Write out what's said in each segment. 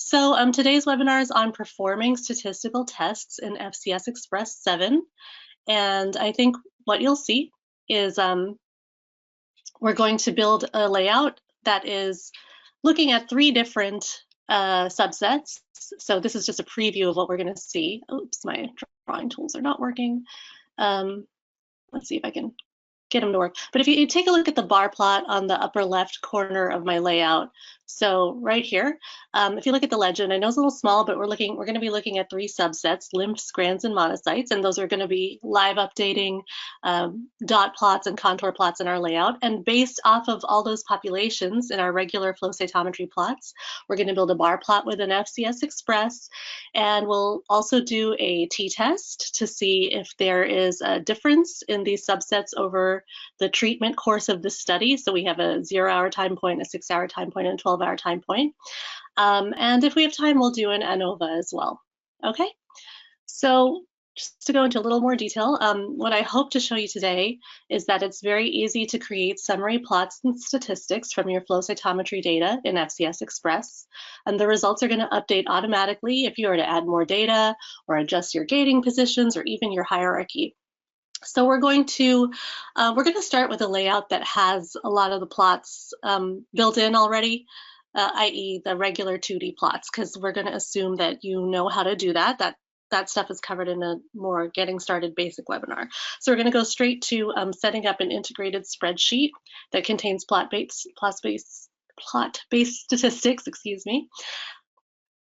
So today's webinar is on performing statistical tests in FCS Express 7. And I think what you'll see is we're going to build a layout that is looking at 3 different subsets. So this is just a preview of what we're going to see. Oops, my drawing tools are not working. Let's see if I can get them to work. But if you take a look at the bar plot on the upper left corner of my layout, so right here, if you look at the legend, I know it's a little small, but we're going to be looking at 3 subsets: lymphs, grands, and monocytes, and those are going to be live updating dot plots and contour plots in our layout. And based off of all those populations in our regular flow cytometry plots, we're going to build a bar plot with an FCS Express, and we'll also do a t-test to see if there is a difference in these subsets over the treatment course of the study. So we have a 0-hour time point, a 6-hour time point, and a 12-hour time point. And if we have time, we'll do an ANOVA as well. Okay, so just to go into a little more detail, what I hope to show you today is that it's very easy to create summary plots and statistics from your flow cytometry data in FCS Express. And the results are going to update automatically if you are to add more data or adjust your gating positions or even your hierarchy. So we're going to start with a layout that has a lot of the plots built in already, i.e. the regular 2D plots, because we're going to assume that you know how to do that. That stuff is covered in a more getting started basic webinar. So we're going to go straight to setting up an integrated spreadsheet that contains plot-based statistics, excuse me.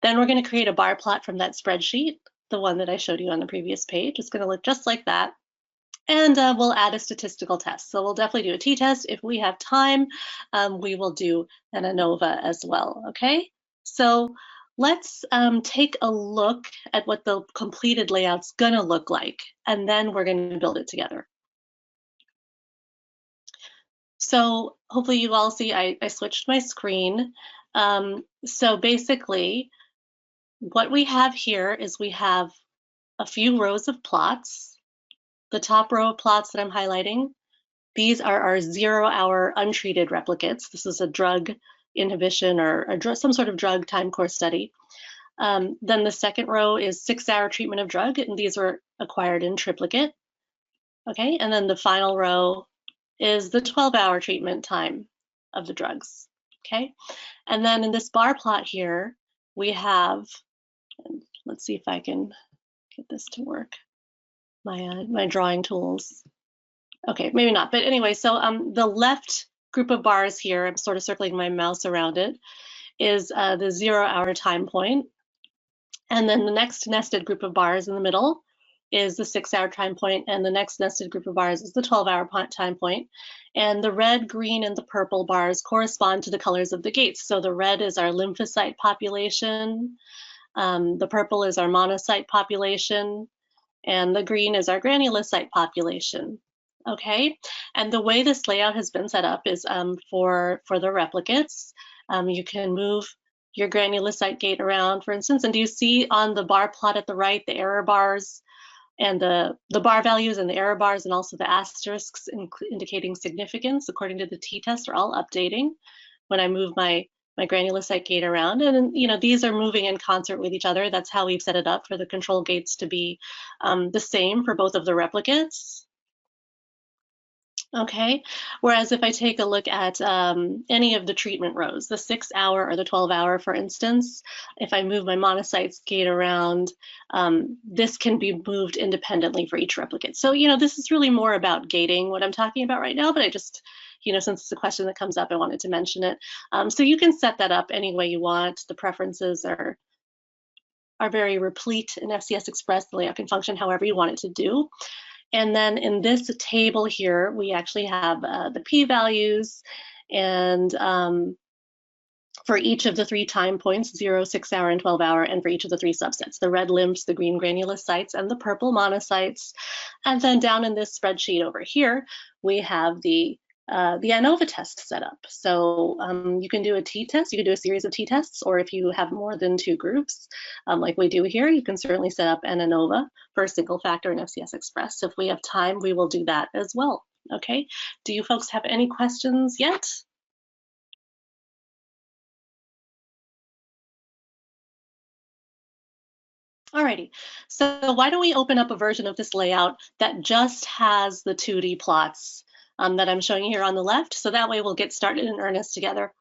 Then we're going to create a bar plot from that spreadsheet, the one that I showed you on the previous page. It's going to look just like that. And we'll add a statistical test. So we'll definitely do a t-test. If we have time, we will do an ANOVA as well, okay? So let's take a look at what the completed layout's gonna look like, and then we're gonna build it together. So hopefully you all see I switched my screen. So basically, what we have here is we have a few rows of plots. The top row of plots that I'm highlighting, these are our 0-hour untreated replicates. This is a drug inhibition or some sort of drug time course study. Then the second row is 6-hour treatment of drug, and these were acquired in triplicate. Okay, and then the final row is the 12-hour treatment time of the drugs. Okay, and then in this bar plot here, we have, let's see if I can get this to work. My drawing tools. Okay, maybe not, but anyway, so the left group of bars here, I'm sort of circling my mouse around it, is the 0-hour time point. And then the next nested group of bars in the middle is the 6-hour time point, and the next nested group of bars is the 12-hour time point. And the red, green, and the purple bars correspond to the colors of the gates. So the red is our lymphocyte population, the purple is our monocyte population, and the green is our granulocyte population. Okay, and the way this layout has been set up is for the replicates, you can move your granulocyte gate around, for instance, and do you see on the bar plot at the right the error bars and the bar values and the error bars and also the asterisks indicating significance according to the t-test are all updating when I move my granulocyte gate around, and you know these are moving in concert with each other. That's how we've set it up for the control gates to be the same for both of the replicates. Okay, whereas if I take a look at any of the treatment rows, the 6-hour or the 12-hour, for instance, if I move my monocytes gate around, this can be moved independently for each replicate. So, you know, this is really more about gating what I'm talking about right now, but I just, you know, since it's a question that comes up, I wanted to mention it. So you can set that up any way you want. The preferences are very replete in FCS Express. The layout can function however you want it to do. And then in this table here, we actually have the p-values and for each of the 3 time points, 0, 6-hour, and 12-hour, and for each of the 3 subsets, the red lymphs, the green granulocytes, and the purple monocytes. And then down in this spreadsheet over here, we have the ANOVA test set up. So you can do a t-test, you can do a series of t-tests, or if you have more than 2 groups, like we do here, you can certainly set up an ANOVA for a single factor in FCS Express. So if we have time, we will do that as well. Okay, do you folks have any questions yet? Alrighty, so why don't we open up a version of this layout that just has the 2D plots that I'm showing you here on the left, so that way we'll get started in earnest together,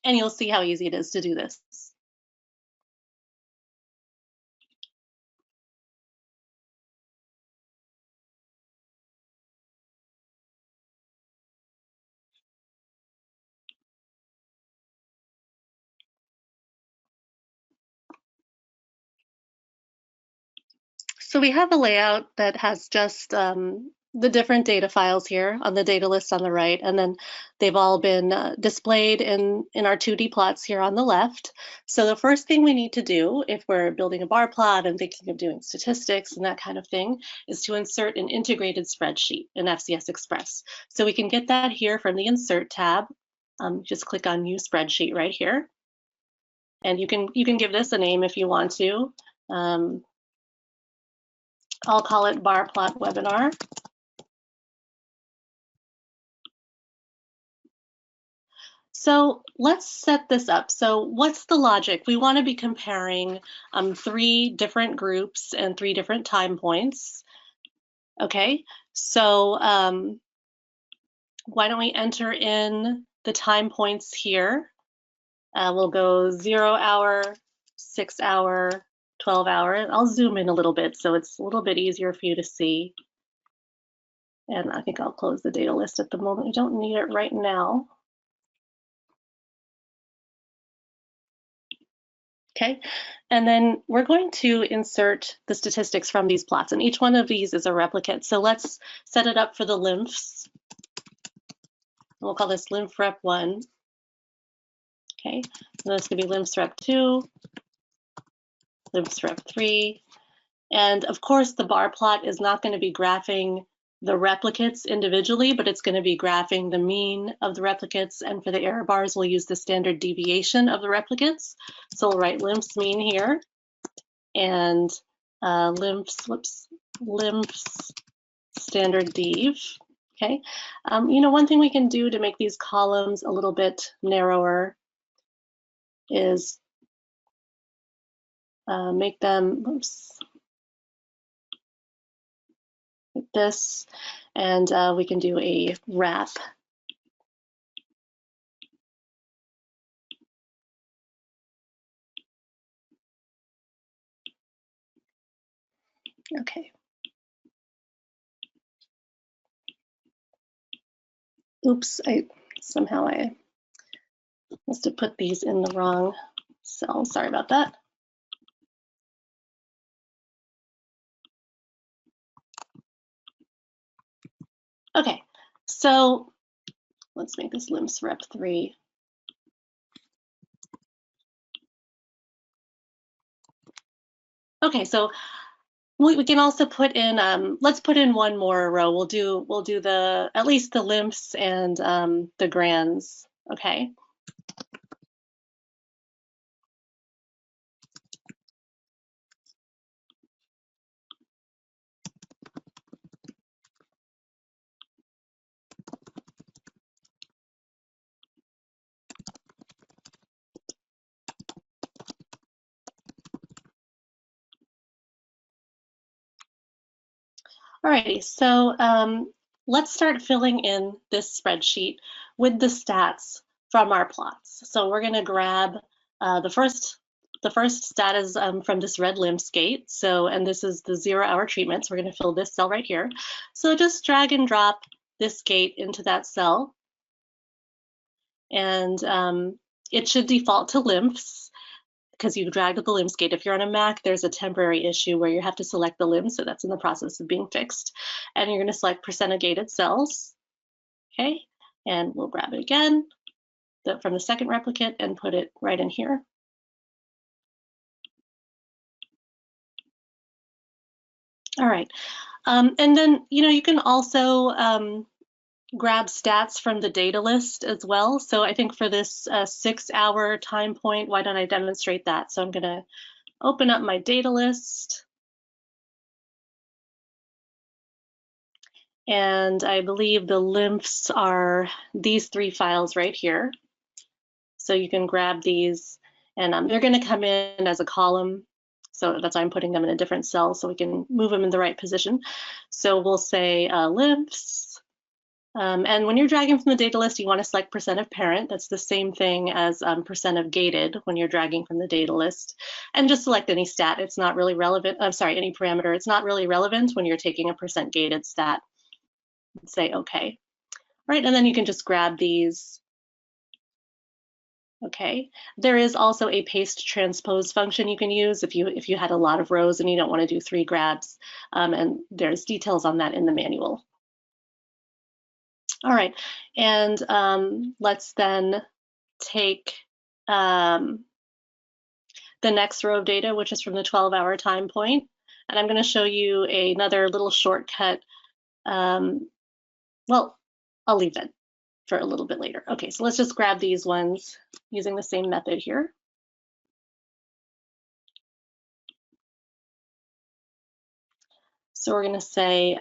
and you'll see how easy it is to do this. So we have a layout that has just the different data files here on the data list on the right, and then they've all been displayed in our 2D plots here on the left. So the first thing we need to do if we're building a bar plot and thinking of doing statistics and that kind of thing is to insert an integrated spreadsheet in FCS Express. So we can get that here from the Insert tab. Just click on New Spreadsheet right here. And you can give this a name if you want to. I'll call it bar plot webinar. So let's set this up. So what's the logic? We want to be comparing 3 different groups and 3 different time points. Okay, so why don't we enter in the time points here? We'll go 0 hour, 6 hour, 12 hour. I'll zoom in a little bit so it's a little bit easier for you to see. And I think I'll close the data list at the moment. I don't need it right now. Okay, and then we're going to insert the statistics from these plots, and each one of these is a replicate. So let's set it up for the lymphs. We'll call this lymph rep 1. Okay, so this could be lymphs rep 2, lymphs rep 3. And of course, the bar plot is not going to be graphing the replicates individually, but it's going to be graphing the mean of the replicates. And for the error bars, we'll use the standard deviation of the replicates. So we'll write lymphs mean here, and lymphs standard dev. Okay, one thing we can do to make these columns a little bit narrower is make them, like this, and we can do a wrap. Okay. Oops, I must have put these in the wrong cell. Sorry about that. Okay, so let's make this lymphs rep 3. Okay, so we can also put in, let's put in one more row. We'll do the at least the lymphs and the grands. Okay. Alrighty, so let's start filling in this spreadsheet with the stats from our plots. So we're going to grab the first stat is from this red lymphs gate. So, and this is the 0 hour treatment. So we're going to fill this cell right here. So just drag and drop this gate into that cell, and it should default to lymphs, because you dragged the lymphs gate. If you're on a Mac, there's a temporary issue where you have to select the limbs, so that's in the process of being fixed. And you're going to select percent of gated cells, okay? And we'll grab it again from the second replicate and put it right in here. All right, and then you can also grab stats from the data list as well. So I think for this 6 hour time point, why don't I demonstrate that? So I'm going to open up my data list. And I believe the lymphs are these 3 files right here. So you can grab these, and they're going to come in as a column. So that's why I'm putting them in a different cell so we can move them in the right position. So we'll say lives. And when you're dragging from the data list, you want to select % of parent. That's the same thing as % of gated when you're dragging from the data list. And just select any stat. It's not really relevant. I'm sorry, any parameter. It's not really relevant when you're taking a % gated stat. Say OK. Right, and then you can just grab these. Okay, there is also a paste transpose function you can use if you had a lot of rows and you don't want to do 3 grabs, and there's details on that in the manual. All right, and let's then take the next row of data, which is from the 12-hour time point, and I'm going to show you another little shortcut. Well, I'll leave that for a little bit later. Okay, so let's just grab these ones using the same method here. So we're going to say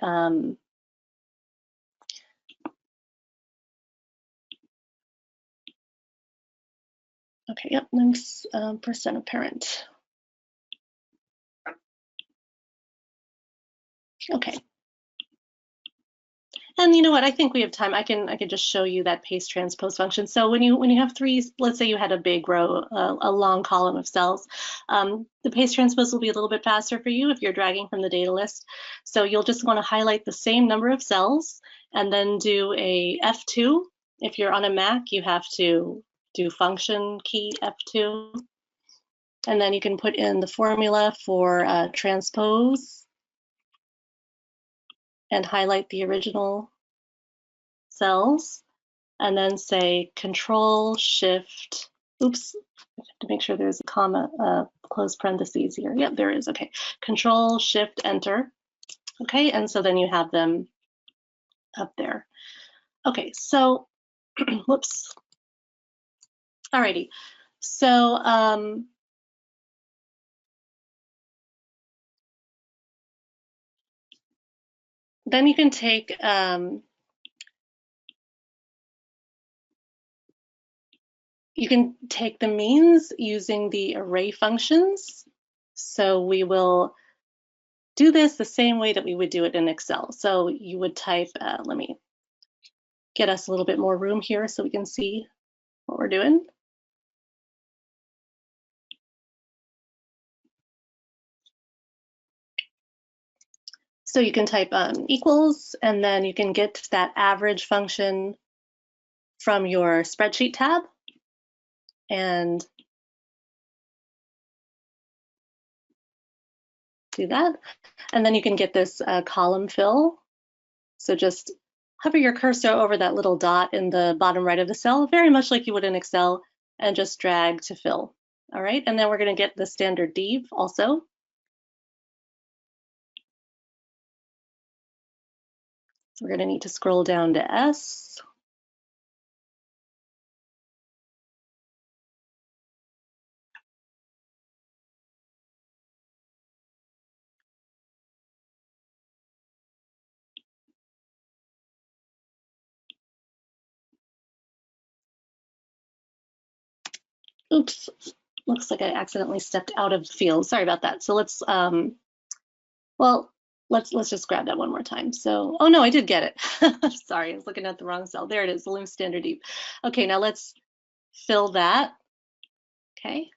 okay, yep, links % of parent. Okay. And you know what? I think we have time. I can just show you that paste transpose function. So when you have 3, let's say you had a big row, a long column of cells, the paste transpose will be a little bit faster for you if you're dragging from the data list. So you'll just want to highlight the same number of cells and then do a F2. If you're on a Mac, you have to do function key F2. And then you can put in the formula for transpose and highlight the original cells, and then say Control Shift, oops, I have to make sure there's a comma, close parentheses here. Yep, there is, okay. Control Shift Enter, okay, and so then you have them up there. Okay, so, whoops. Alrighty, so then you can take the means using the array functions. So we will do this the same way that we would do it in Excel. So you would type, let me get us a little bit more room here so we can see what we're doing. So you can type equals, and then you can get that average function from your spreadsheet tab. And do that. And then you can get this column fill. So just hover your cursor over that little dot in the bottom right of the cell, very much like you would in Excel, and just drag to fill. All right, and then we're going to get the standard div also. So we're going to need to scroll down to S. Oops, looks like I accidentally stepped out of the field. Sorry about that. So let's, well, let's just grab that one more time. So, oh no, I did get it. Sorry, I was looking at the wrong cell. There it is, the lim standard div. Okay, now let's fill that. Okay.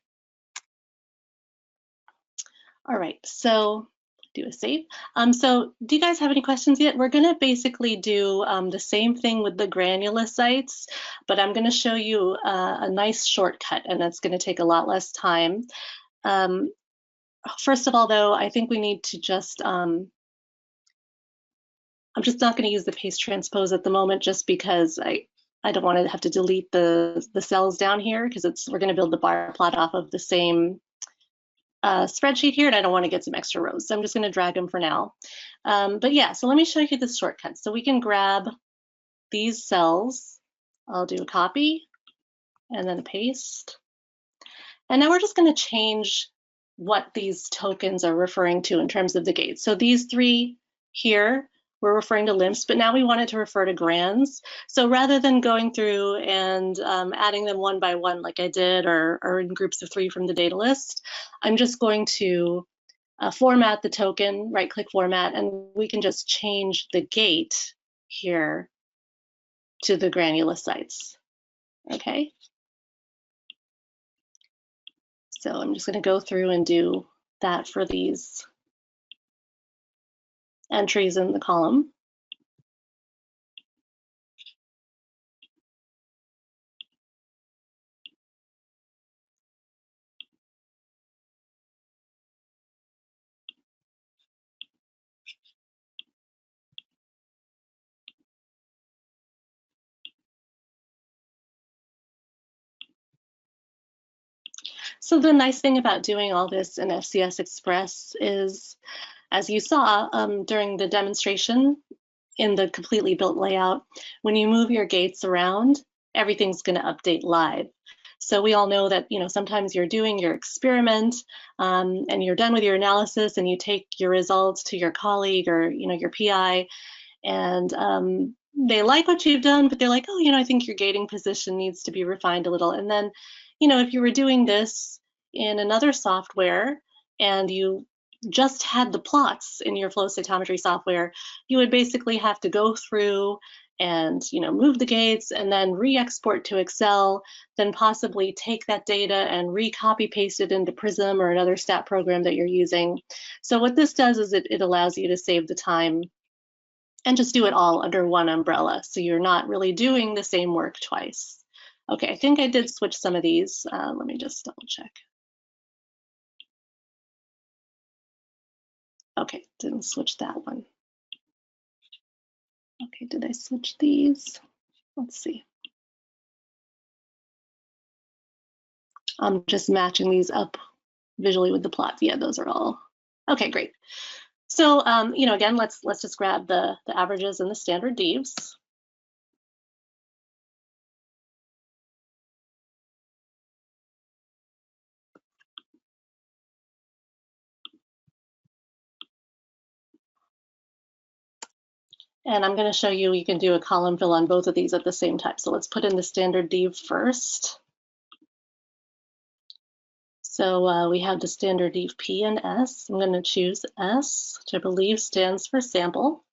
All right, so do a save. So do you guys have any questions yet? We're going to basically do the same thing with the granulocytes, but I'm going to show you a nice shortcut, and that's going to take a lot less time. First of all, though, I think we need to just, I'm just not going to use the paste transpose at the moment, just because I don't want to have to delete the cells down here, because we're going to build the bar plot off of the same spreadsheet here, and I don't want to get some extra rows, so I'm just going to drag them for now. But yeah, so let me show you the shortcut. So we can grab these cells. I'll do a copy and then a paste. And now we're just going to change what these tokens are referring to in terms of the gates. So these 3 here we're referring to lymphs, but now we want it to refer to grands. So rather than going through and adding them one by one like I did, or in groups of 3 from the data list, I'm just going to format the token, right-click format, and we can just change the gate here to the granulocytes. Okay. So I'm just going to go through and do that for these entries in the column. So the nice thing about doing all this in FCS Express is, as you saw during the demonstration in the completely built layout, when you move your gates around, everything's going to update live. So we all know that, sometimes you're doing your experiment and you're done with your analysis and you take your results to your colleague or, your PI, and they like what you've done, but they're like, oh, I think your gating position needs to be refined a little. And then, if you were doing this in another software and you just had the plots in your flow cytometry software, you would basically have to go through and move the gates and then re-export to Excel, then possibly take that data and re-copy paste it into Prism or another stat program that you're using. So what this does is it allows you to save the time and just do it all under one umbrella, so you're not really doing the same work twice. Okay, I think I did switch some of these. Let me just double check. Okay, didn't switch that one. Okay, did I switch these? Let's see. I'm just matching these up visually with the plots. Yeah, those are all. Okay, great. So, again, let's just grab the averages and the standard devs. And I'm going to show you can do a column fill on both of these at the same time. So let's put in the standard dev first. So we have the standard dev P and S. I'm going to choose S, which I believe stands for sample.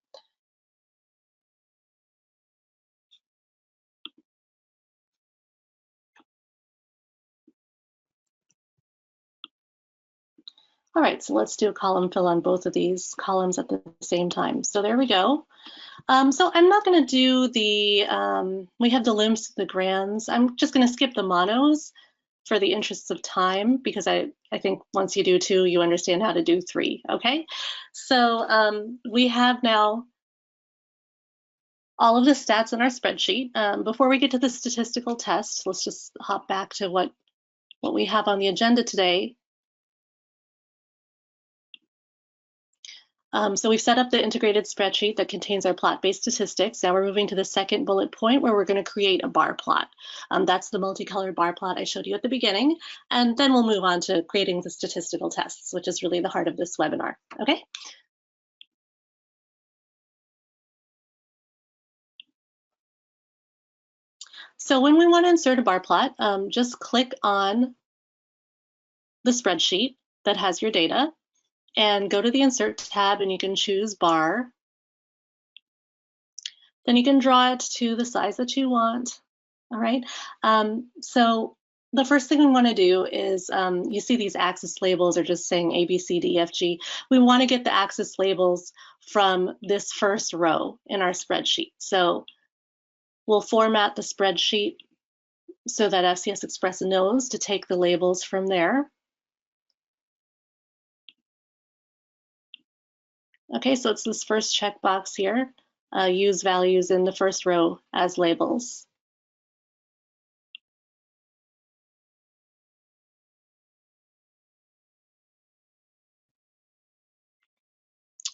All right, so let's do a column fill on both of these columns at the same time. So there we go. So I'm not going to do the, we have the lymphs, the grands. I'm just going to skip the monos for the interests of time, because I think once you do 2, you understand how to do 3, okay? So we have now all of the stats in our spreadsheet. Before we get to the statistical tests, let's just hop back to what we have on the agenda today. So we've set up the integrated spreadsheet that contains our plot-based statistics. Now we're moving to the second bullet point, where we're going to create a bar plot. That's the multicolored bar plot I showed you at the beginning. And then we'll move on to creating the statistical tests, which is really the heart of this webinar. Okay. So when we want to insert a bar plot, just click on the spreadsheet that has your data and go to the Insert tab, and you can choose bar. Then you can draw it to the size that you want. All right. So the first thing we want to do is, you see these axis labels are just saying A, B, C, D, F, G. We want to get the axis labels from this first row in our spreadsheet. So we'll format the spreadsheet so that FCS Express knows to take the labels from there. Okay, so it's this first checkbox here, use values in the first row as labels.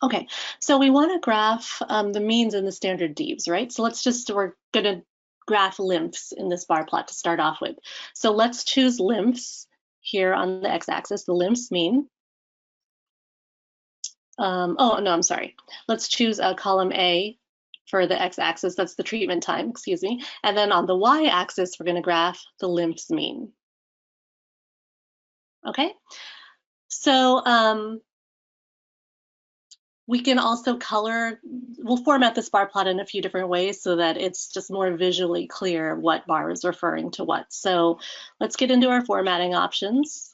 Okay, so we want to graph the means and the standard devs, right? So we're going to graph lymphs in this bar plot to start off with. So let's choose lymphs here on the x-axis, the lymphs mean. oh, no, I'm sorry. Let's choose column A for the x-axis. That's the treatment time, excuse me. And then on the y-axis, we're going to graph the lymphs mean. Okay, so we can also color, we'll format this bar plot in a few different ways so that it's just more visually clear what bar is referring to what. So let's get into our formatting options.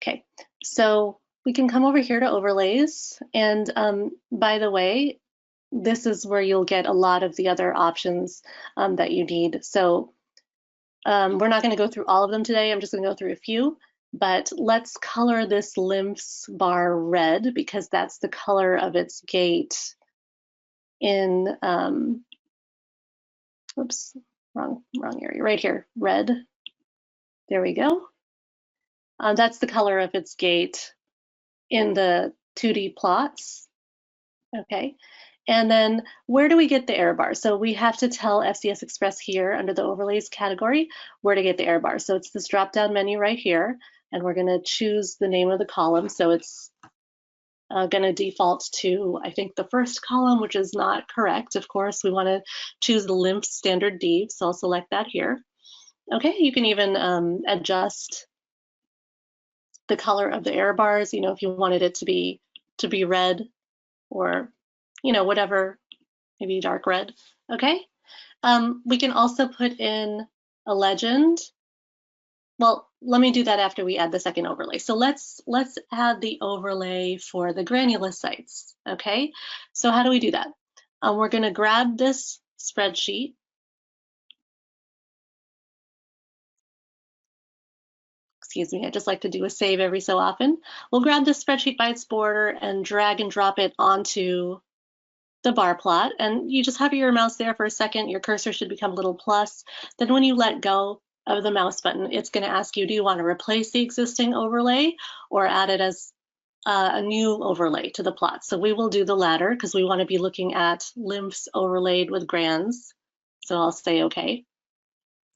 Okay, so we can come over here to overlays. And by the way, this is where you'll get a lot of the other options that you need. So we're not going to go through all of them today. I'm just going to go through a few, but let's color this lymphs bar red because that's the color of its gate in, oops, wrong area, right here, red. There we go. That's the color of its gate in the 2D plots. Okay. And then where do we get the Airbar? So we have to tell FCS Express here under the overlays category where to get the Airbar. So it's this drop-down menu right here, and we're going to choose the name of the column. So it's going to default to, I think, the first column, which is not correct. Of course, we want to choose the lymph standard div, so I'll select that here. Okay, you can even adjust the color of the Airbars. You know, if you wanted it to be red, or whatever, maybe dark red. Okay. We can also put in a legend. Well, let me do that after we add the second overlay. So let's add the overlay for the granulocytes. Okay. So how do we do that? We're going to grab this spreadsheet. Excuse me, I just like to do a save every so often. We'll grab this spreadsheet by its border and drag and drop it onto the bar plot, and you just hover your mouse there for a second. Your cursor should become a little plus. Then when you let go of the mouse button, it's going to ask you, do you want to replace the existing overlay or add it as a new overlay to the plot? So we will do the latter because we want to be looking at lymphs overlaid with grans. So I'll say okay.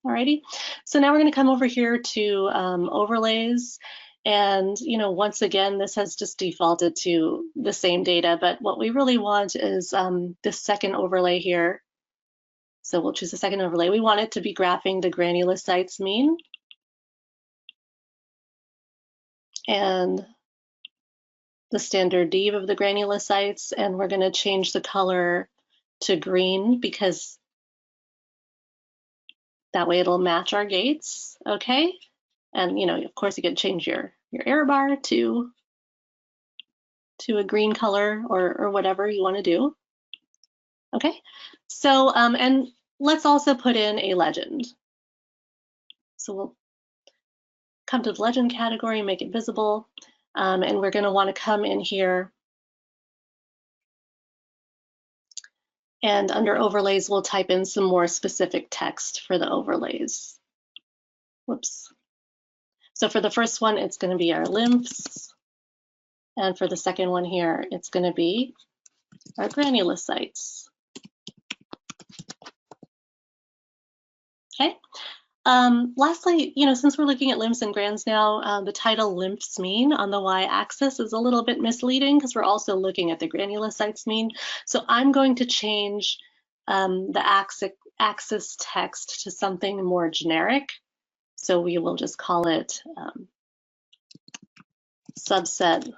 Alrighty. So now we're going to come over here to overlays. And, once again, this has just defaulted to the same data, but what we really want is this second overlay here. So we'll choose the second overlay. We want it to be graphing the granulocytes mean. And the standard div of the granulocytes. And we're going to change the color to green because that way it'll match our gates. Okay. And, of course, you can change your error bar to a green color or whatever you want to do. Okay, so and let's also put in a legend. So we'll come to the legend category, make it visible, and we're going to want to come in here and under overlays, we'll type in some more specific text for the overlays. Whoops. So for the first one, it's going to be our lymphs. And for the second one here, it's going to be our granulocytes. Okay. Lastly, since we're looking at lymphs and grans now, the title lymphs mean on the y-axis is a little bit misleading because we're also looking at the granulocytes mean. So I'm going to change the axis text to something more generic. So we will just call it subset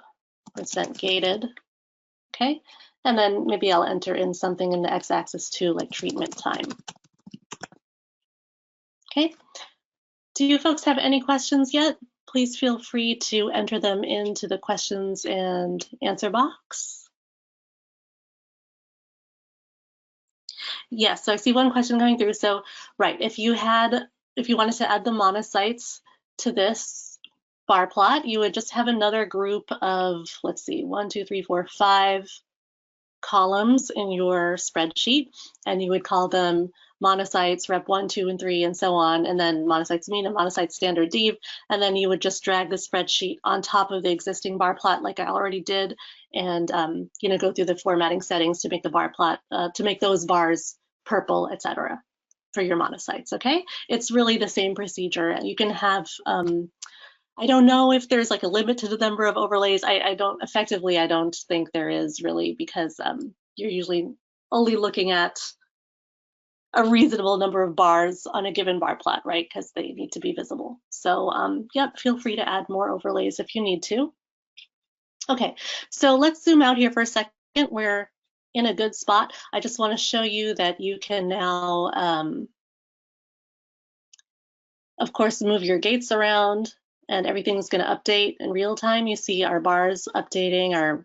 % gated. Okay, and then maybe I'll enter in something in the x-axis too, like treatment time. Okay. Do you folks have any questions yet? Please feel free to enter them into the questions and answer box. Yes, so I see one question going through. So, right, if you wanted to add the monocytes to this bar plot, you would just have another group of, let's see, 1, 2, 3, 4, 5 columns in your spreadsheet, and you would call them monocytes, rep 1, 2, and 3, and so on, and then monocytes mean and monocytes standard dev, and then you would just drag the spreadsheet on top of the existing bar plot like I already did, and go through the formatting settings to make the bar plot, to make those bars purple, etc. for your monocytes, okay? It's really the same procedure. You can have, I don't know if there's like a limit to the number of overlays. I don't think there is really, because you're usually only looking at a reasonable number of bars on a given bar plot, right? Because they need to be visible. So yep, feel free to add more overlays if you need to. Okay, so let's zoom out here for a second. We're in a good spot. I just want to show you that you can now, of course, move your gates around and everything's going to update in real time. You see our bars updating, our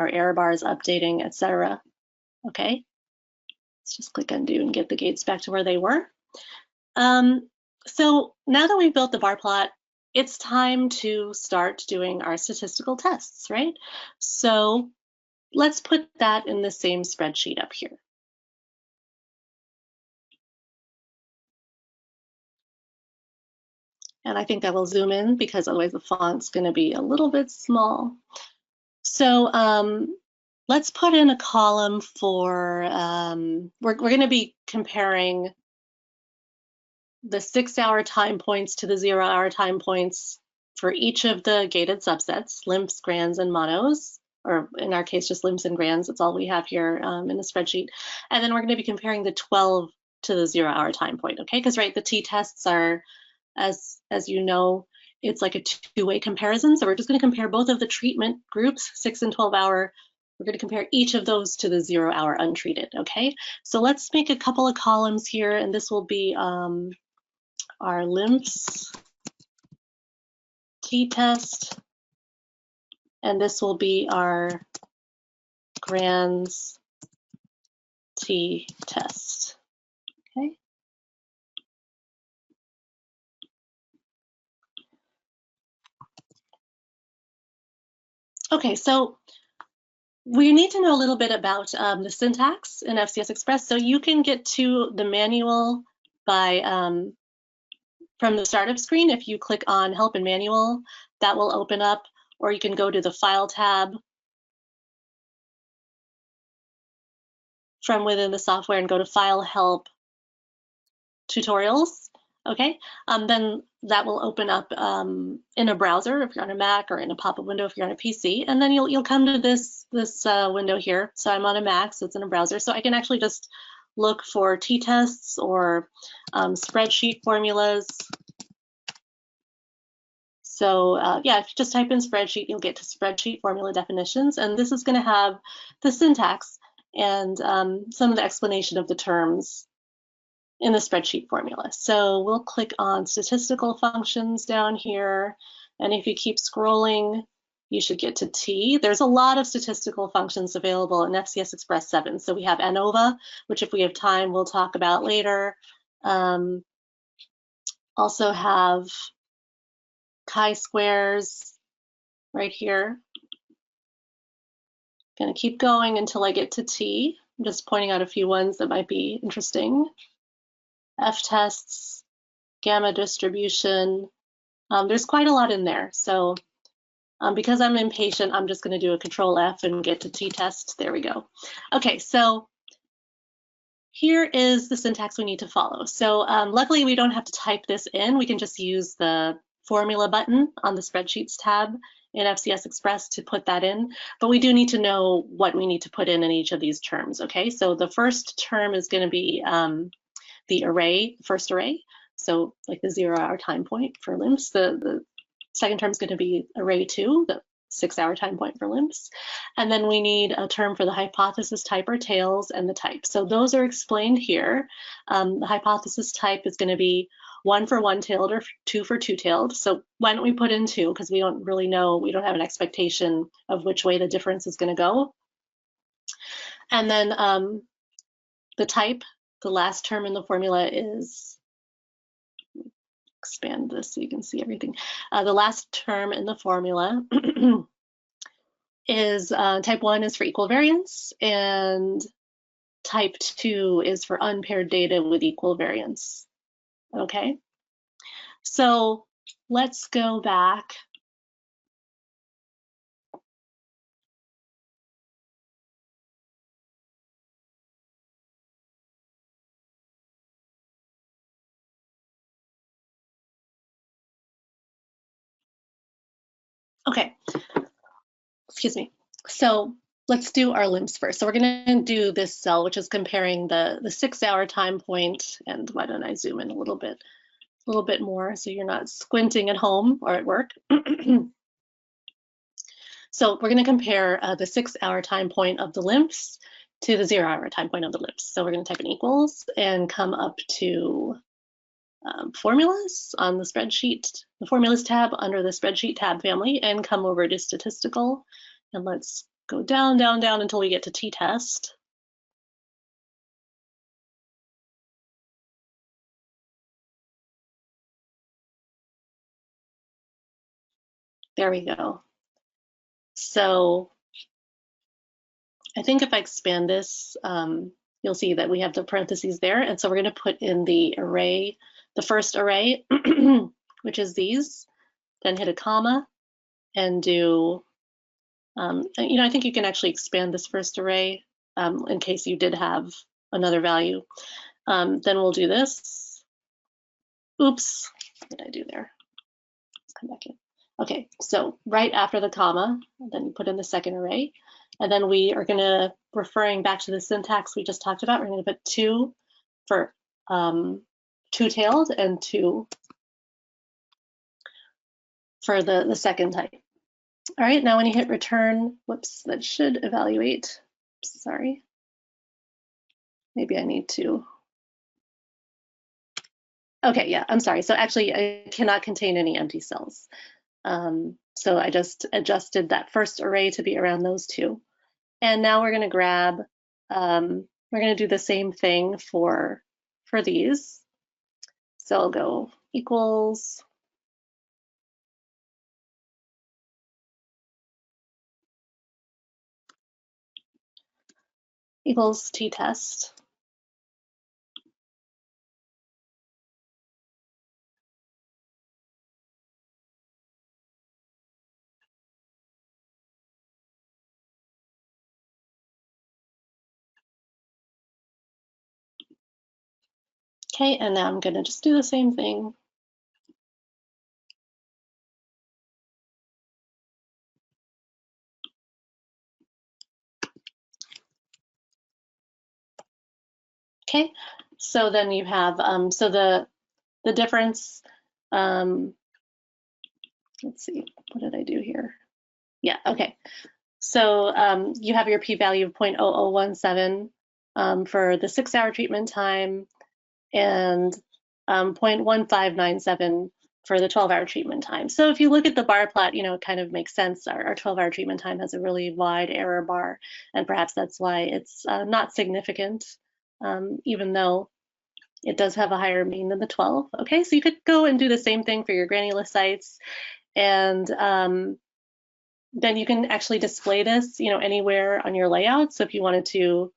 error bars updating, etc. Okay, let's just click undo and get the gates back to where they were. So now that we've built the bar plot, it's time to start doing our statistical tests, right? So let's put that in the same spreadsheet up here. And I think I will zoom in because otherwise the font's going to be a little bit small. So let's put in a column for, we're going to be comparing the 6-hour time points to the 0-hour time points for each of the gated subsets, lymphs, grands, and monos, or in our case, just lymphs and grands. That's all we have here in the spreadsheet. And then we're going to be comparing the 12 to the 0-hour time point, okay? Because, right, the t-tests are, as you know, it's like a two-way comparison. So we're just going to compare both of the treatment groups, 6 and 12-hour. We're going to compare each of those to the 0-hour untreated, okay? So let's make a couple of columns here, and this will be our lymphs t-test, and this will be our grands t-test, okay? Okay, so we need to know a little bit about the syntax in FCS Express. So you can get to the manual by from the startup screen. If you click on Help and Manual, that will open up, or you can go to the File tab from within the software and go to File, Help, Tutorials. Okay, then that will open up in a browser if you're on a Mac, or in a pop-up window if you're on a PC, and then you'll come to this window here. So I'm on a Mac, so it's in a browser, so I can actually just look for t-tests or spreadsheet formulas. So yeah, if you just type in spreadsheet, you'll get to spreadsheet formula definitions, and this is going to have the syntax and some of the explanation of the terms in the spreadsheet formula. So we'll click on statistical functions down here, and if you keep scrolling, you should get to T. There's a lot of statistical functions available in FCS Express 7. So we have ANOVA, which if we have time, we'll talk about later. Also have chi-squares right here. Gonna keep going until I get to T. I'm just pointing out a few ones that might be interesting. F-tests, gamma distribution. There's quite a lot in there. So because I'm impatient, I'm just going to do a Control F and get to t-test. There we go. Okay, so here is the syntax we need to follow. So luckily, we don't have to type this in. We can just use the formula button on the Spreadsheets tab in FCS Express to put that in. But we do need to know what we need to put in each of these terms. Okay, so the first term is going to be the array, first array, so like the 0-hour time point for lymphs. The second term is going to be array 2, the 6-hour time point for lymphs. And then we need a term for the hypothesis type or tails and the type. So those are explained here. The hypothesis type is going to be 1 for one-tailed or 2 for two-tailed. So why don't we put in 2, because we don't really know, we don't have an expectation of which way the difference is going to go. And then the type, the last term in the formula is, expand this so you can see everything. The last term in the formula is type 1 is for equal variance, and type 2 is for unpaired data with equal variance. Okay, so let's go back. Okay, excuse me. So let's do our limps first. So we're going to do this cell, which is comparing the 6-hour time point. And why don't I zoom in a little bit more so you're not squinting at home or at work. So we're going to compare the 6-hour time point of the limps to the 0-hour time point of the limps. So we're going to type in equals and come up to formulas on the spreadsheet, the formulas tab under the spreadsheet tab family, and come over to statistical. And let's go down, down, down until we get to t-test. There we go. So I think if I expand this, you'll see that we have the parentheses there. And so we're going to put in the array, the first array, which is these, then hit a comma and do, I think you can actually expand this first array in case you did have another value. Then we'll do this. Oops, what did I do there? Let's come back in. Okay, so right after the comma, then you put in the second array. And then we are going to, referring back to the syntax we just talked about, we're going to put 2 for two-tailed and 2 for the second type. All right, now when you hit return, whoops, that should evaluate. Sorry. Maybe I need to. Okay, yeah, I'm sorry. So actually, I cannot contain any empty cells. So I just adjusted that first array to be around those 2. And now we're going to grab, we're going to do the same thing for these. So I'll go equals t-test. Okay, and now I'm going to just do the same thing. Okay, so then you have, so the difference, let's see, what did I do here? Yeah, okay. So you have your p-value of 0.0017 for the 6-hour treatment time and 0.1597 for the 12-hour treatment time. So if you look at the bar plot, it kind of makes sense. Our 12-hour treatment time has a really wide error bar, and perhaps that's why it's not significant, even though it does have a higher mean than the 12. Okay, so you could go and do the same thing for your granulocytes, and then you can actually display this, anywhere on your layout. So if you wanted to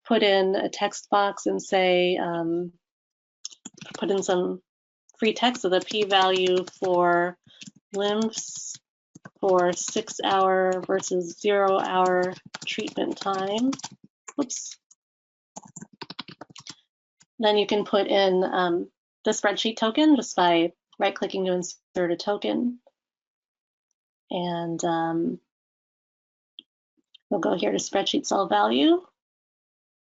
put in a text box and say, put in some free text of the p-value for lymphs for 6-hour versus 0-hour treatment time. Whoops. Then you can put in the spreadsheet token just by right-clicking to insert a token. And we'll go here to spreadsheet cell value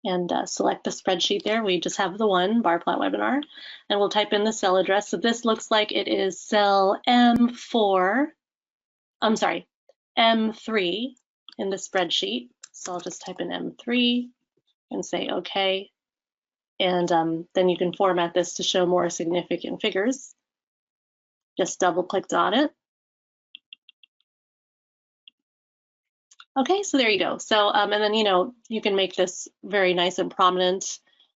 and select the spreadsheet there. We just have the one, bar plot webinar, and we'll type in the cell address. So this looks like it is cell M4, I'm sorry, M3 in the spreadsheet. So I'll just type in M3 and say okay. And then you can format this to show more significant figures. Just double-clicked on it. Okay, so there you go. So, and then, you can make this very nice and prominent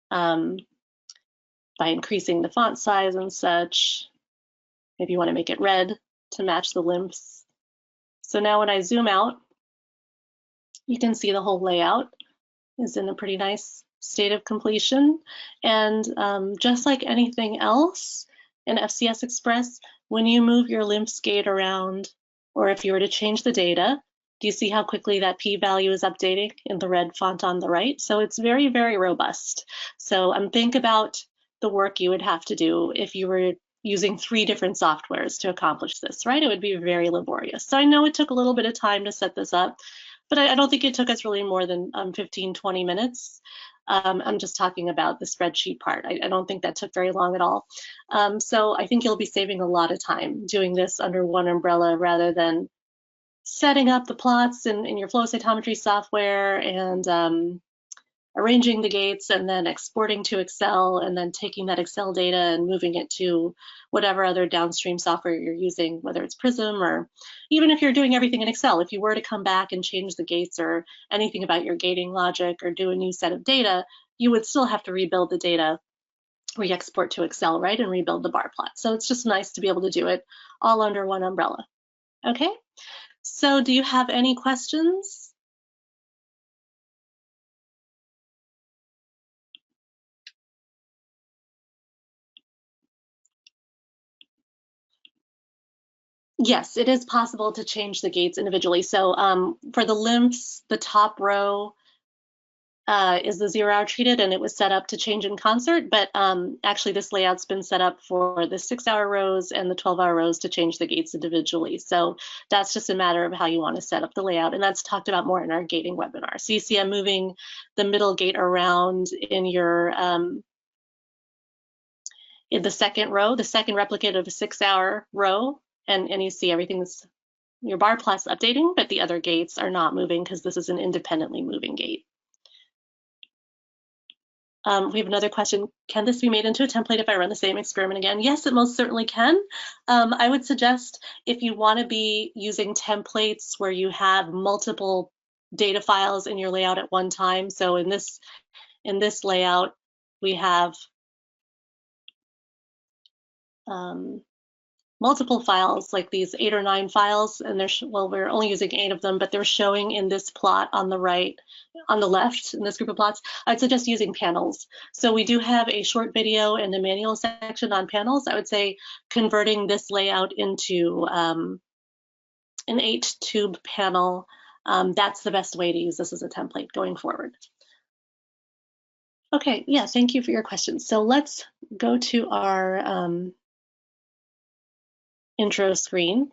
by increasing the font size and such. Maybe you want to make it red to match the lymphs. So now when I zoom out, you can see the whole layout is in a pretty nice state of completion. And just like anything else in FCS Express, when you move your lymphs gate around, or if you were to change the data, do you see how quickly that p-value is updating in the red font on the right? So it's very, very robust. So think about the work you would have to do if you were using 3 different softwares to accomplish this, right? It would be very laborious. So I know it took a little bit of time to set this up, but I don't think it took us really more than 15, 20 minutes. I'm just talking about the spreadsheet part. I don't think that took very long at all. So I think you'll be saving a lot of time doing this under one umbrella rather than setting up the plots in your flow cytometry software and arranging the gates and then exporting to Excel and then taking that Excel data and moving it to whatever other downstream software you're using, whether it's Prism or even if you're doing everything in Excel, if you were to come back and change the gates or anything about your gating logic or do a new set of data, you would still have to rebuild the data, re-export to Excel, right, and rebuild the bar plot. So it's just nice to be able to do it all under one umbrella. Okay, so do you have any questions? Yes, it is possible to change the gates individually. So for the lymphs, the top row is the 0-hour treated, and it was set up to change in concert. But actually, this layout's been set up for the 6-hour rows and the 12-hour rows to change the gates individually. So that's just a matter of how you want to set up the layout, and that's talked about more in our gating webinar. So you see, I'm moving the middle gate around in your in the second row, the second replicate of a 6-hour row. And you see everything's, your bar plot's updating, but the other gates are not moving because this is an independently moving gate. We have another question. Can this be made into a template if I run the same experiment again? Yes, it most certainly can. I would suggest if you want to be using templates where you have multiple data files in your layout at one time. So in this layout, we have multiple files, like these 8 or 9 files, and well, we're only using 8 of them, but they're showing in this plot on the right, on the left, in this group of plots. I'd suggest using panels. So we do have a short video and a manual section on panels. I would say converting this layout into an 8-tube panel, that's the best way to use this as a template going forward. Okay, yeah, thank you for your questions. So let's go to our intro screen.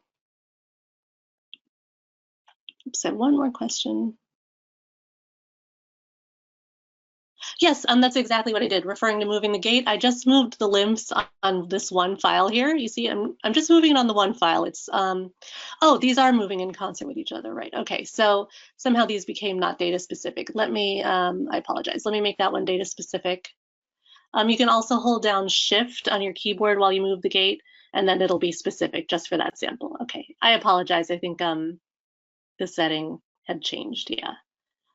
Oops, I have one more question. Yes, that's exactly what I did, referring to moving the gate. I just moved the lymphs on this one file here. You see, I'm just moving it on the one file. It's, oh, these are moving in concert with each other, right? Okay, so somehow these became not data specific. Let me, I apologize. Let me make that one data specific. You can also hold down Shift on your keyboard while you move the gate, and then it'll be specific just for that sample. Okay, I apologize. I think the setting had changed, yeah.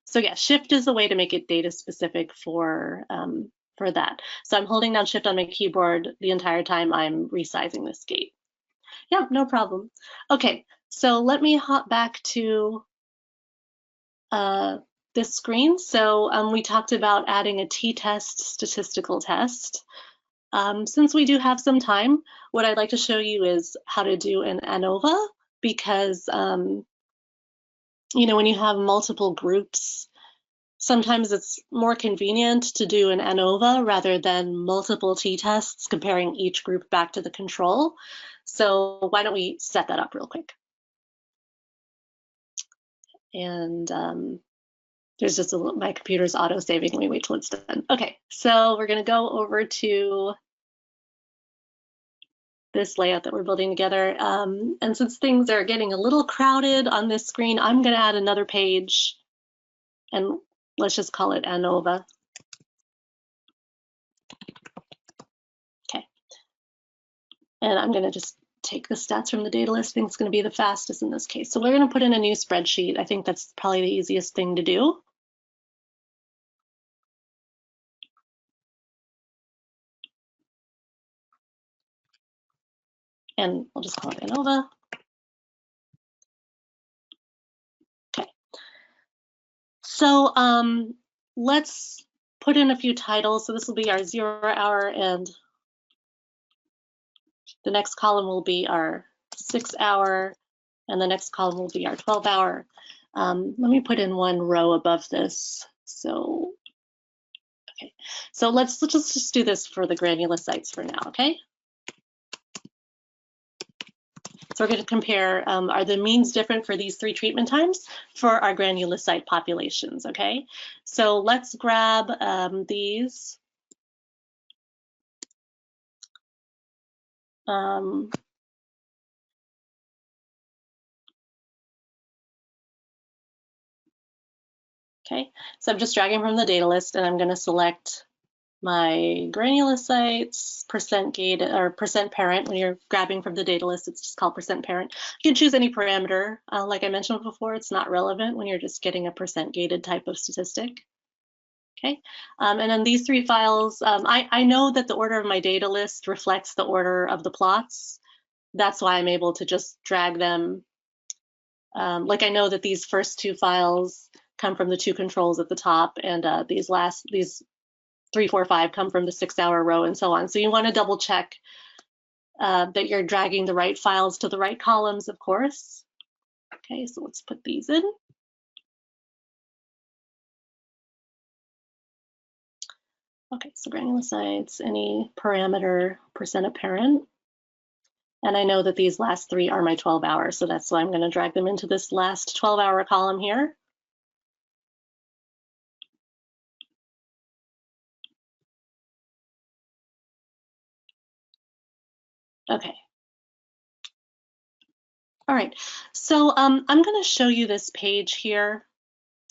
So yeah, Shift is the way to make it data specific for that. So I'm holding down Shift on my keyboard the entire time I'm resizing this gate. Yeah, no problem. Okay, so let me hop back to this screen. So we talked about adding a t-test statistical test. Since we do have some time, what I'd like to show you is how to do an ANOVA, because you know, when you have multiple groups, sometimes it's more convenient to do an ANOVA rather than multiple t-tests comparing each group back to the control. So why don't we set that up real quick? And there's just my computer's auto-saving. Let me wait till it's done. Okay, so we're going to go over to this layout that we're building together. And since things are getting a little crowded on this screen, I'm going to add another page, and let's just call it ANOVA. Okay. And I'm going to just take the stats from the data list. I think it's going to be the fastest in this case. So we're going to put in a new spreadsheet. I think that's probably the easiest thing to do. And we'll just call it ANOVA. Okay. So let's put in a few titles. So this will be our 0 hour, and the next column will be our 6 hour, and the next column will be our 12 hour. Let me put in one row above this. So, okay. So let's just do this for the granulocytes for now, okay? So we're going to compare, are the means different for these 3 treatment times for our granulocyte populations, okay? So let's grab these. Okay, so I'm just dragging from the data list, and I'm going to select my granulocytes, percent gated or percent parent. When you're grabbing from the data list, it's just called percent parent. You can choose any parameter. Like I mentioned before, it's not relevant when you're just getting a percent gated type of statistic. Okay, and then these 3 files, I know that the order of my data list reflects the order of the plots. That's why I'm able to just drag them. Like I know that these first 2 files come from the 2 controls at the top, and these 3, 4, 5 come from the 6 hour row, and so on. So you want to double check that you're dragging the right files to the right columns, of course. Okay, so let's put these in. Okay, so granulocytes, any parameter, percent apparent. And I know that these last 3 are my 12 hours, so that's why I'm going to drag them into this last 12 hour column here. Okay. All right, so I'm going to show you this page here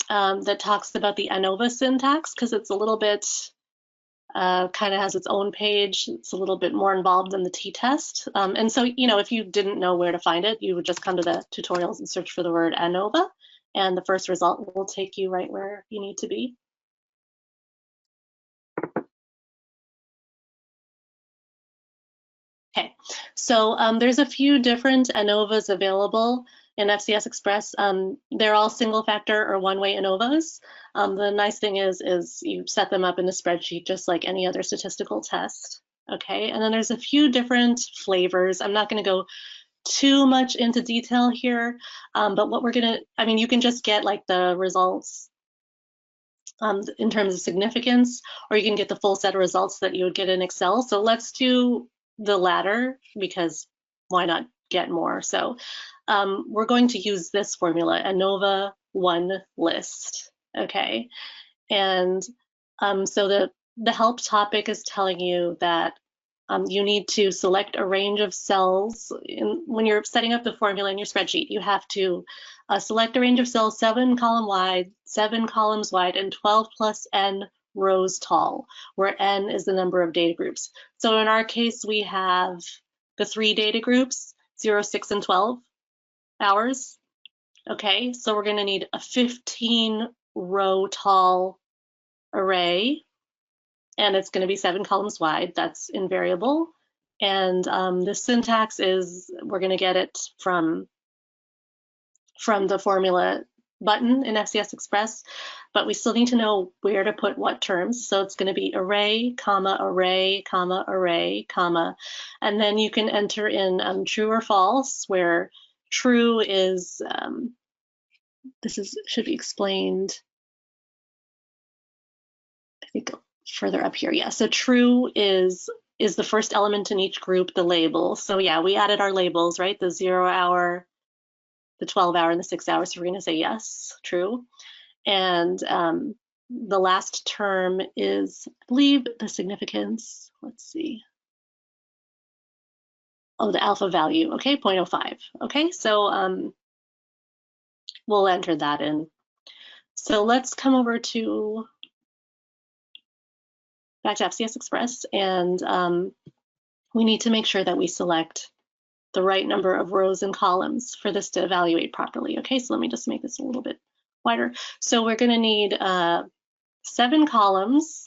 that talks about the ANOVA syntax, because it's a little bit, kind of has its own page. It's a little bit more involved than the t-test. And so, you know, if you didn't know where to find it, you would just come to the tutorials and search for the word ANOVA, and the first result will take you right where you need to be. Okay, so there's a few different ANOVAs available in FCS Express. They're all single factor or one-way ANOVAs. The nice thing is you set them up in the spreadsheet just like any other statistical test. Okay, and then there's a few different flavors. I'm not going to go too much into detail here, but what we're going to, I mean, you can just get like the results in terms of significance, or you can get the full set of results that you would get in Excel. So let's do the latter, because why not get more? So we're going to use this formula, ANOVA 1 list, okay? And so the help topic is telling you that you need to select a range of cells. When you're setting up the formula in your spreadsheet, you have to select a range of cells 7 columns wide, and 12 plus n rows tall, where n is the number of data groups. So in our case, we have the 3 data groups, 0, 6, and 12 hours. Okay, so we're going to need a 15 row tall array, and it's going to be 7 columns wide. That's invariable. And the syntax is, we're going to get it from the formula button in FCS Express, but we still need to know where to put what terms. So it's going to be array, comma, array, comma, array, comma, and then you can enter in true or false, where true is, should be explained, I think, further up here. Yeah, so true is the first element in each group, the label. So yeah, we added our labels, right? The 0 hour, the 12 hour, and the 6 hours. So we're going to say yes, true. And the last term is, I believe, the significance. Let's see. Oh, the alpha value. Okay, 0.05. Okay, so we'll enter that in. So let's come over to back to FCS Express, and we need to make sure that we select the right number of rows and columns for this to evaluate properly. Okay, so let me just make this a little bit wider. So we're going to need 7 columns.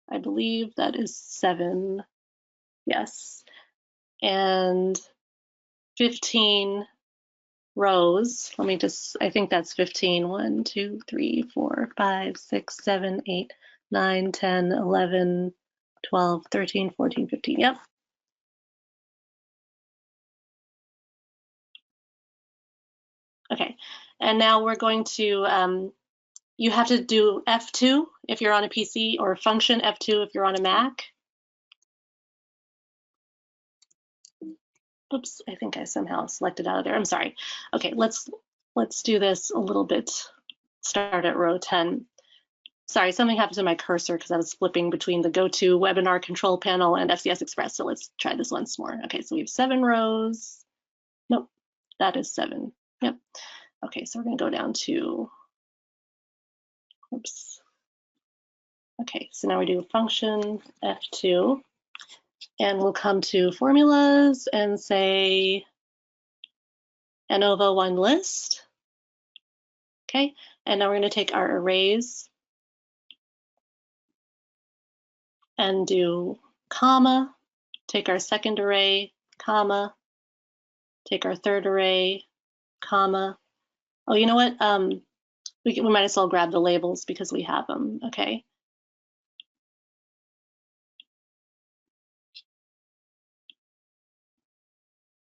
I believe that is 7, yes, and 15 rows. Let me just, I think that's 15. 1, 2, 3, 4, 5, 6, 7, 8, 9, 10, 11, 12, 13, 14, 15. Yep. Okay, and now we're going to, you have to do F2 if you're on a PC, or function F2 if you're on a Mac. Oops, I think I somehow selected out of there. I'm sorry. Okay, let's do this a little bit. Start at row 10. Sorry, something happened to my cursor because I was flipping between the go-to webinar control panel and FCS Express. So let's try this once more. Okay, so we have 7 rows. Nope, that is 7. Yep. Okay, so we're going to go down to, oops. Okay, so now we do function F2, and we'll come to formulas and say ANOVA 1 list. Okay, and now we're going to take our arrays and do comma, take our second array, comma, take our third array, comma. Oh, you know what? We might as well grab the labels because we have them. Okay.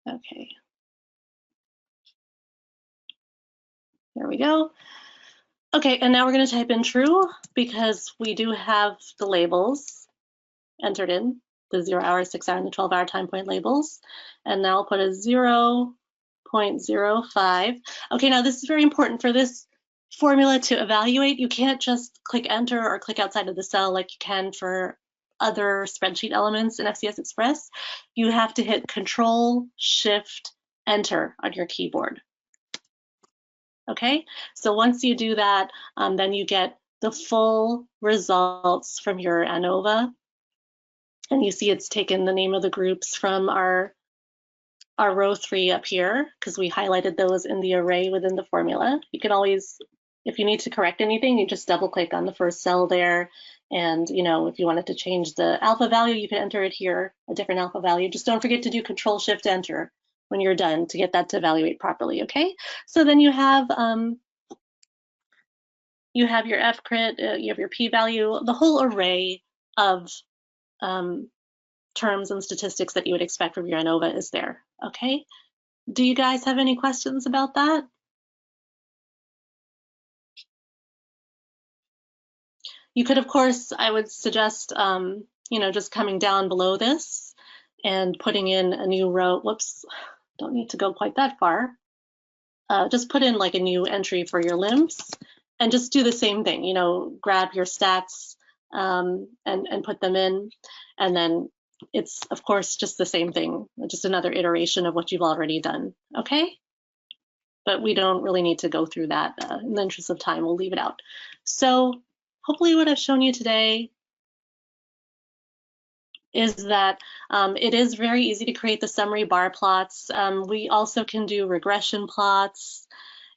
Okay. There we go. Okay, and now we're going to type in true because we do have the labels entered in, the 0 hour, 6 hour, and the 12 hour time point labels. And now I'll put a 0.05. Okay, now this is very important for this formula to evaluate. You can't just click enter or click outside of the cell like you can for other spreadsheet elements in FCS Express. You have to hit Control Shift Enter on your keyboard. Okay, so once you do that, then you get the full results from your ANOVA. And you see it's taken the name of the groups from our row 3 up here because we highlighted those in the array within the formula. You can always, if you need to correct anything, you just double click on the first cell there. And you know, if you wanted to change the alpha value, you can enter it here, a different alpha value. Just don't forget to do Control Shift Enter when you're done to get that to evaluate properly, okay? So then you have your F-crit, you have your p-value, the whole array of terms and statistics that you would expect from your ANOVA is there, okay? Do you guys have any questions about that? You could, of course, I would suggest, you know, just coming down below this and putting in a new row. Whoops, don't need to go quite that far. Just put in like a new entry for your limbs and just do the same thing, you know, grab your stats and put them in. And then it's, of course, just the same thing, just another iteration of what you've already done, okay? But we don't really need to go through that. In the interest of time, we'll leave it out. So hopefully what I've shown you today is that it is very easy to create the summary bar plots. We also can do regression plots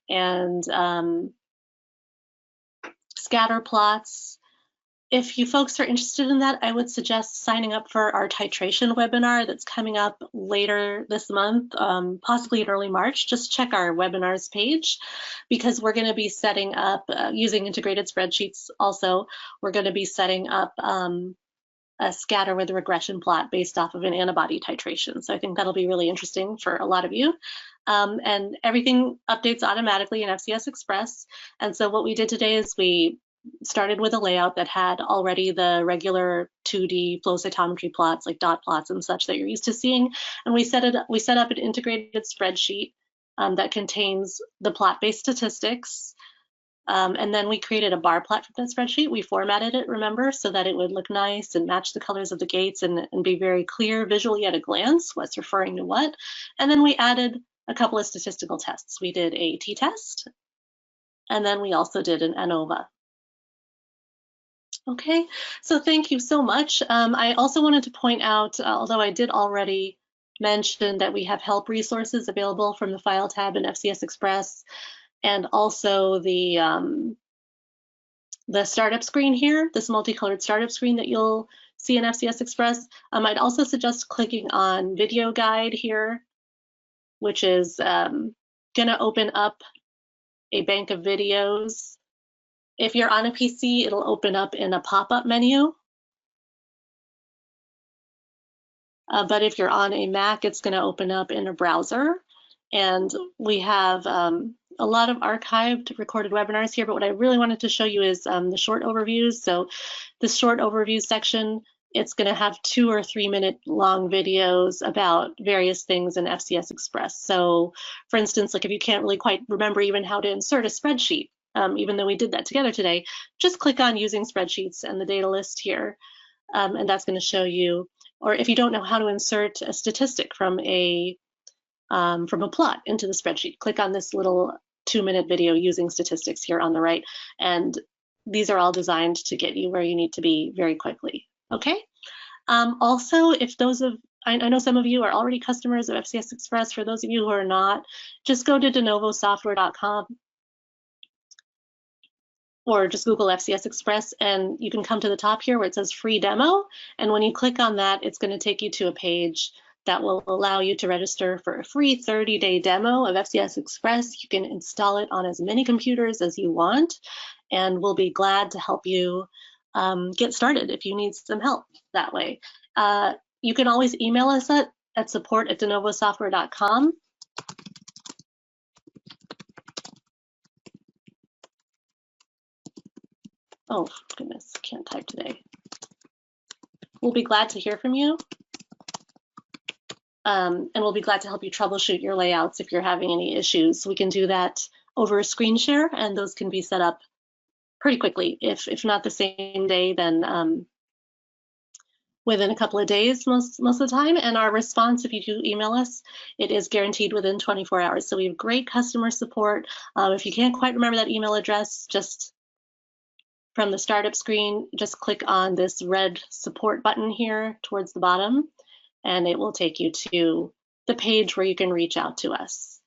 and scatter plots. If you folks are interested in that, I would suggest signing up for our titration webinar that's coming up later this month, possibly in early March. Just check our webinars page because we're going to be setting up, using integrated spreadsheets also, we're going to be setting up a scatter with a regression plot based off of an antibody titration. So I think that'll be really interesting for a lot of you. And everything updates automatically in FCS Express. And so what we did today is we started with a layout that had already the regular 2D flow cytometry plots like dot plots and such that you're used to seeing. And we set up an integrated spreadsheet that contains the plot-based statistics. And then we created a bar plot from that spreadsheet. We formatted it, remember, so that it would look nice and match the colors of the gates and be very clear visually at a glance what's referring to what. And then we added a couple of statistical tests. We did a t-test, and then we also did an ANOVA. Okay, so thank you so much. I also wanted to point out, although I did already mention that we have help resources available from the File tab in FCS Express, and also the startup screen here, this multicolored startup screen that you'll see in FCS Express. I'd also suggest clicking on Video Guide here, which is gonna open up a bank of videos. If you're on a PC, it'll open up in a pop-up menu. But if you're on a Mac, it's gonna open up in a browser. And we have a lot of archived recorded webinars here, but what I really wanted to show you is the short overviews. So the short overview section, it's going to have 2 or 3 minute long videos about various things in FCS Express. So for instance, like if you can't really quite remember even how to insert a spreadsheet, even though we did that together today, just click on using spreadsheets and the data list here. And that's going to show you, or if you don't know how to insert a statistic from a plot into the spreadsheet, click on this little 2-minute video using statistics here on the right. And these are all designed to get you where you need to be very quickly. Okay. Also, if those of, I know some of you are already customers of FCS Express. For those of you who are not, just go to denovosoftware.com or just Google FCS Express and you can come to the top here where it says free demo. And when you click on that, it's going to take you to a page that will allow you to register for a free 30-day demo of FCS Express. You can install it on as many computers as you want, and we'll be glad to help you get started if you need some help that way. You can always email us at support@denovosoftware.com. Oh, goodness, can't type today. We'll be glad to hear from you. And we'll be glad to help you troubleshoot your layouts if you're having any issues. We can do that over a screen share, and those can be set up pretty quickly. If not the same day, then within a couple of days most of the time. And our response, if you do email us, it is guaranteed within 24 hours. So we have great customer support. If you can't quite remember that email address, just from the startup screen, just click on this red support button here towards the bottom, and it will take you to the page where you can reach out to us.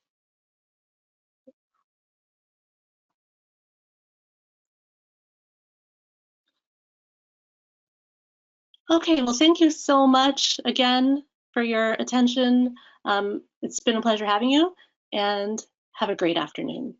Okay, well, thank you so much again for your attention. It's been a pleasure having you, and have a great afternoon.